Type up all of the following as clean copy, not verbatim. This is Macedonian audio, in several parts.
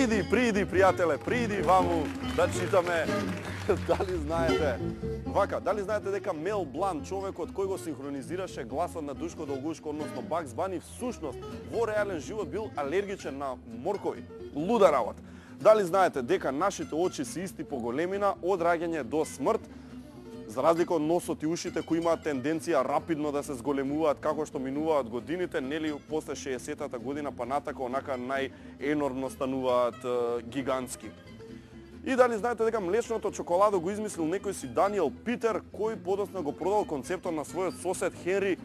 Приди, пријателе, приди ваму да читаме. Дали знаете? Вака, дали знаете дека Мел Блант, човекот кој го синхронизираше гласот на Душко Долгушко, односно Бакс Бани, всушност во реален живот бил алергичен на моркови? Луда работа. Дали знаете дека нашите очи се исти по големина од раѓање до смрт? За разлика од носот и ушите кои имаат тенденција рапидно да се зголемуваат како што минуваат годините, нели после 60-та година па натака онака најенормно стануваат гигантски. И дали знаете дека млечното чоколадо го измислил некој си Даниел Питер, кој подоцна го продал концептот на својот сосед Хенри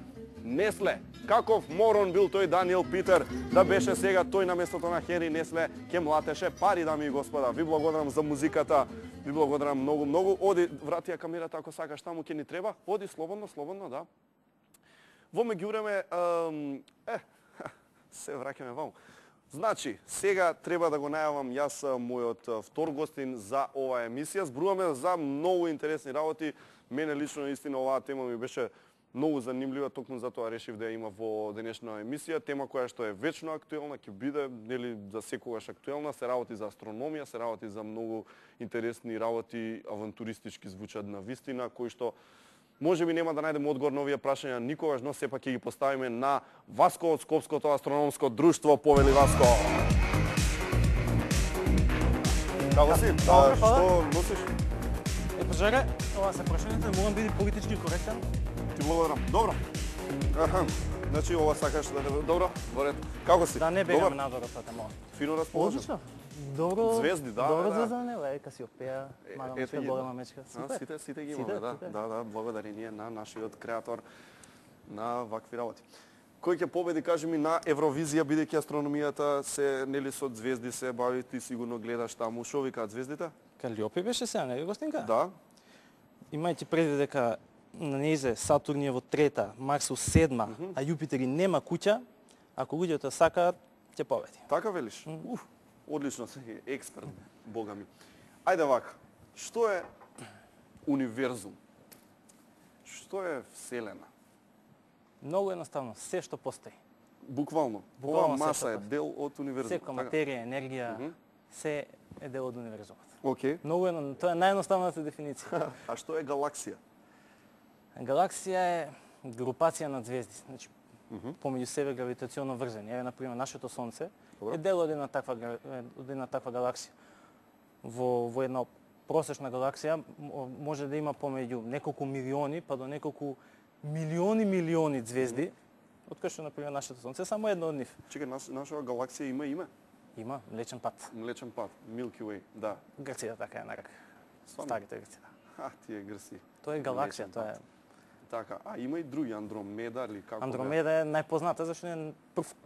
Несле. Каков морон бил тој Даниел Питер да беше сега тој на местото на Хенри Несле, ке млатеше пари, дами и господа. Ви благодарам за музиката, ви благодарам многу. Оди, врати ја камерата ако сакаш, таму ќе ни треба. Оди слободно, да. Во меѓувреме, се враќаме ваму. Значи, сега треба да го најавам јас мојот втор гостин за оваа емисија. Зборуваме за многу интересни работи. Мене лично истина оваа тема ми беше многу занимлива, токму затоа решив да ја има во денешна емисија. Тема која што е вечно актуелна, ќе биде нели за секогаш актуелна. Се работи за астрономија, се работи за многу интересни работи, авантуристички звучат на вистина, кои што може би нема да најдеме одговор на овие прашања никогаш, но сепак ќе ги поставиме на Васко од Скопското астрономско друштво. Повели Васко. Како си? Што носиш? Пожаре, ова се прашањето, не морам биде политички коректен. Ти благодарам. Добро. Значи ова сакаш да те... Добро, во ред. Како си? Да не бегаме надвор од таа тема. Фино расположен. Одлично. Добро. Звезди, да. Добро звезда, не, Касиопеја, мала сме голема мечка. Сите ги имаме, да. Да, благодарение на нашиот креатор на вакви работи. Кој ќе победи, кажи ми, на Евровизија, бидејќи астрономијата се нели со звезди се бави, ти сигурно гледаш таму, шо викаат звездите? Калиопи беше сега, нели гостинка? Да. Имајте преди дека на нејзе Сатурн е во трета, Марс во седма, а Јупитер и нема куќа, ако луѓето сакаат, ќе победи. Така велиш? Одлично си, експерт, бога ми. Ајде вака, што е универзум? Што е Вселена? Многу едноставно, се што постои. Буквално. Ова маса е дел од универзумот. Секоја материја, енергија, се е дел од универзумот. Океј. Многу тоа е наједноставната дефиниција. А што е галаксија? Галаксија е групација на звезди, значи помеѓу себе гравитационно врзани. Еве на пример нашето сонце е дел од една таква галаксија. Во една просечна галаксија може да има помеѓу неколку милиони па до неколку милиони звезди, од кои што на пример нашето сонце е само едно од нив. Чекај, нашата галаксија има име? Има, Млечен пат. Млечен пат, Milky Way, да. Грците така е нарак. Старите грци, да. Тие грци. Тоа е галаксија, тоа е. Така, а има и други, Андромеда или како? Андромеда е најпозната зашто е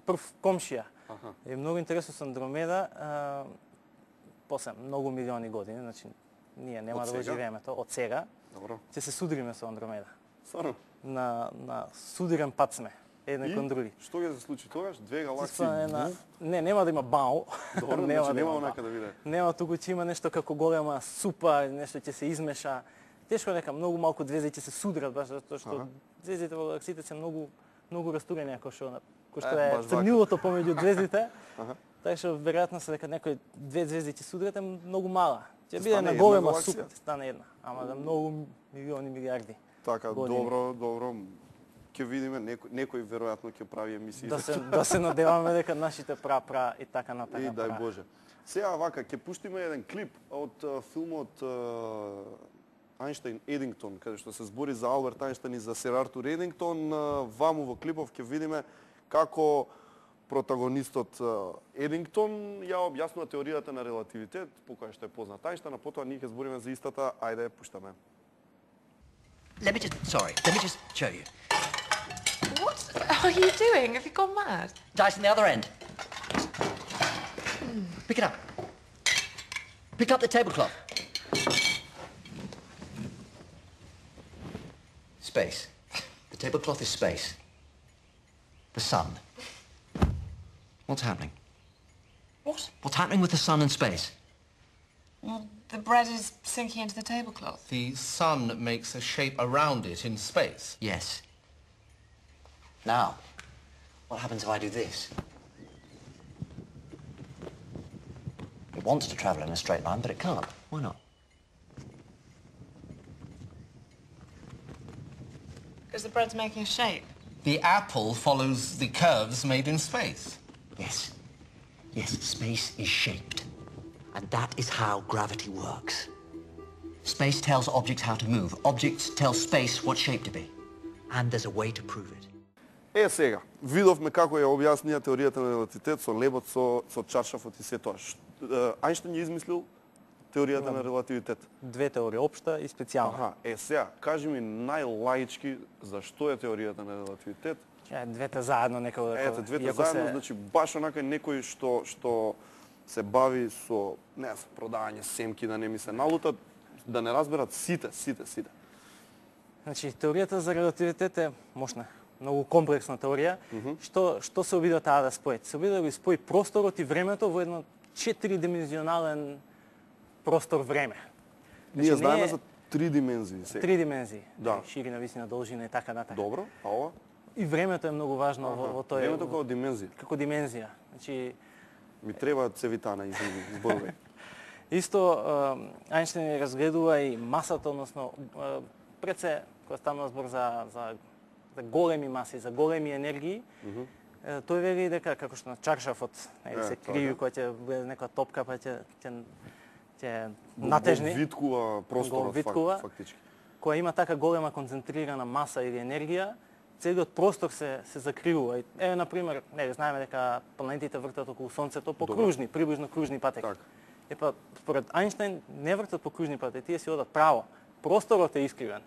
прв комшија. Е многу интересно со Андромеда, после многу милиони години, значи ние нема да го живееме тоа од сега. Добро. Ќе се судриме со Андромеда. Стварно? На судирен пат сме, едни кон други. Што ќе се случи тогаш? Две галаксии? Не, нема да има бау. Добро, значи нема онака да биде. Нема, туку ќе има нешто како голема супа, нешто ќе се измеша. Тешко нека многу малку звезди ќе се судрат, баш затоа што звездите во галаксиите се многу растурени, кој што е црнилото помеѓу звездите. Така што веројатно се дека некои две звезди ќе судрат е многу мала. Ќе биде на голема супа, ќе стане една, ама да многу милиони, милиарди. Така, добро. Ќе видиме, некој веројатно ќе прави емисии. Да се надеваме дека нашите пра и така натака. И дај Боже. Сега вака, ќе пуштиме еден клип од филмот Ајнштајн Едингтон, каде што се збори за Алберт Ајнштајн и за Сер Артур Едингтон. Ваму во клипов ќе видиме како протагонистот Едингтон ја објаснува теоријата на релативитет, по која што е познат Ајнштајн, а потоа ние ќе збориме за истата. Ајде, пуштаме. Let me just show you. What are you doing? Have you gone mad? Dice on the other end. Pick it up. Pick up the tablecloth. Space. The tablecloth is space. The sun. What's happening? What? What's happening with the sun and space? Well, the bread is sinking into the tablecloth. The sun makes a shape around it in space. Yes. Now, what happens if I do this? wants to travel in a straight line, but it can't. Why not? Because the bread's making a shape. The apple follows the curves made in space. Yes. Yes, space is shaped. And that is how gravity works. Space tells objects how to move. Objects tell space what shape to be. And there's a way to prove it. Сега, видовме како ја објаснија теоријата на релативитет со лебот, со чаршафот и се тоа. Ајнштајн ја измислил теоријата на релативитет. Две теории, општа и специјална. Сега, кажи ми најлаички зашто е теоријата на релативитет. Двете заедно некако да Ете, двете заедно, значи баш онака некој што се бави со, не знам, продавање семки, да не ми се налутат, да не разберат сите. Значи, теоријата за релативитет е мощна, многу комплексна теорија. Што се обидува таа да спои? Се обидува да го спои просторот и времето во едно 4-димenzионален простор-време. Ние знаеме за 3 димензии сега. 3 димензии. Да. Ширина, висина, должина и така натаму. Добро, а ова? И времето е многу важно во тој. Времето како димензија. Како димензија. Значи, Ми треба цевитана, извини, зборувај. исто Ајнштајн разгледува и масата, односно пред се кога станува збор за големи маси, за големи енергии, тој вели дека како што на чаршафот, се криви кога ќе влезе некоја топка, па ќе натежни. Го виткува просторот, фактички. Кога има така голема концентрирана маса или енергија, целиот простор се закривува. Еве, например, знаеме дека планетите вртат околу Сонцето по кружни, приближно кружни патеки. Епа, според Ајнштајн не вртат по кружни патеки, тие си одат право. Просторот е искривен.